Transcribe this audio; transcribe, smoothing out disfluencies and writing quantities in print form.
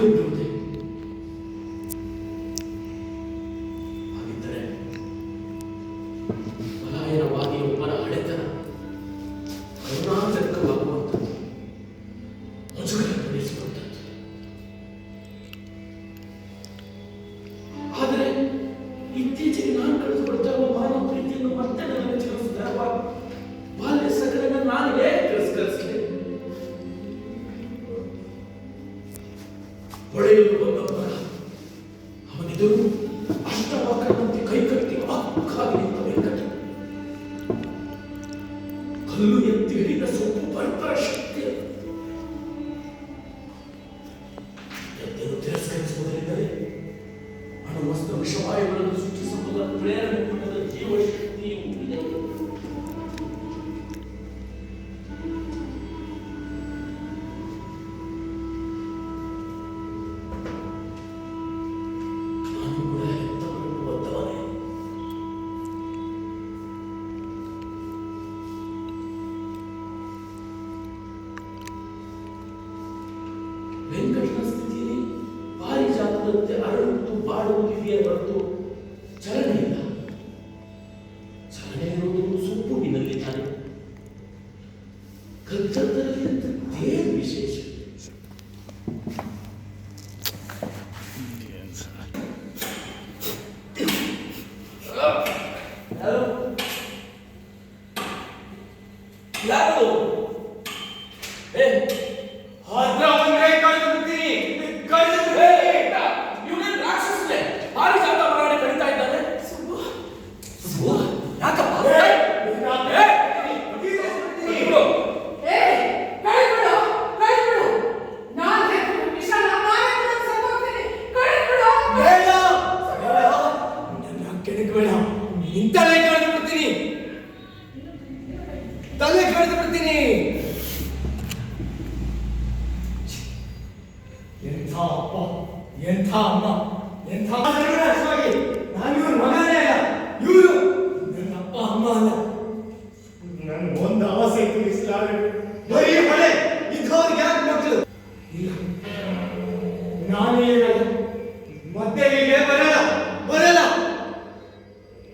ಬಿಡುವುದೇ? ಹಾಗಿದ್ದರೆ ಪಲಾಯನವಾಗಿ ಒಬ್ಬರ ಹಳೆತನ ಕರುಣಾಜನಕವಾಗುವಂಥದ್ದು, ಮುಜುಗರ ಪಡಿಸುವಂಥದ್ದು. ಆದರೆ ಇತ್ತೀಚೆಗೆ ನಾನು ಕಳೆದುಕೊಳ್ತಾ ಇರುವ ಮಾನವ ಪ್ರೀತಿಯನ್ನು ಮತ್ತೆ ನನಗೆ ಚಿಕಿತ್ಸಿದ ಬಾಲ್ಯ ಸಕಲನ್ನು ನಾನು ಹೇಗೆ ತಿರಸ್ಕರಿಸಲಿ? ಹೊಳೆಯಲು ಬಂದ ಮರ ಅವನೆದುರು ಅಷ್ಟವಾಕರಂತೆ ಕೈಕಟ್ಟಿ ಅಕ್ಕಾಗಿ ನಿಂತ ವೆಂಕಟ, ಕಲ್ಲು ಎತ್ತಿ ಹಿಡಿದ ಸೊಪ್ಪು ಪರಪರ ಶಕ್ತಿ. ಎದ್ದನ್ನು ತಿರಸ್ಕರಿಸುವುದರಿಂದಲೇ ಅಣುವಸ್ತ್ರ ವಿಷವಾಯುಗಳನ್ನು ಸೃಷ್ಟಿಸುವುದರ ಪ್ರೇರಣೆ ಪಟ್ಟದ ಜೀವಶಕ್ತಿಯು ಇದೆ. ವೆಂಕಟನ ಸ್ಥಿತಿಯಲ್ಲಿ ಪಾರಿಜಾತದಂತೆ ಅರಳುವುದು ಬಾಡುವುದಿದೆಯೇ ಹೊರತು ಚಲನೆ ಇಲ್ಲ. ಚಲನೆ ಇರುವುದು ಸೊಪ್ಪುವಿನಲ್ಲಿದ್ದಾನೆ. ಕತ್ತಲದಲ್ಲಿ ಅಂತದ್ದೇನು ವಿಶೇಷ? ಯಾರು? ತಲೆ ಕಳೆದು ಬಿಡ್ತೀನಿ. ಎಂಥ ಅಪ್ಪ, ಎಂಥ ಅಮ್ಮ, ಎಂಥ ನಾನು ಇವ್ರ ಮಗನೇ ಅಲ್ಲ, ಇವರು ನನ್ನ ಅಪ್ಪ ಅಮ್ಮ ಅಲ್ಲ. ನನ್ಗೆ ಒಂದು ಆಸೆ ಇತ್ತು, ಬರೀ ಮಳೆ ಇದ್ದವ್ರಿಗೆ ಯಾಕೆ ಮಕ್ಕಳು ಇಲ್ಲ.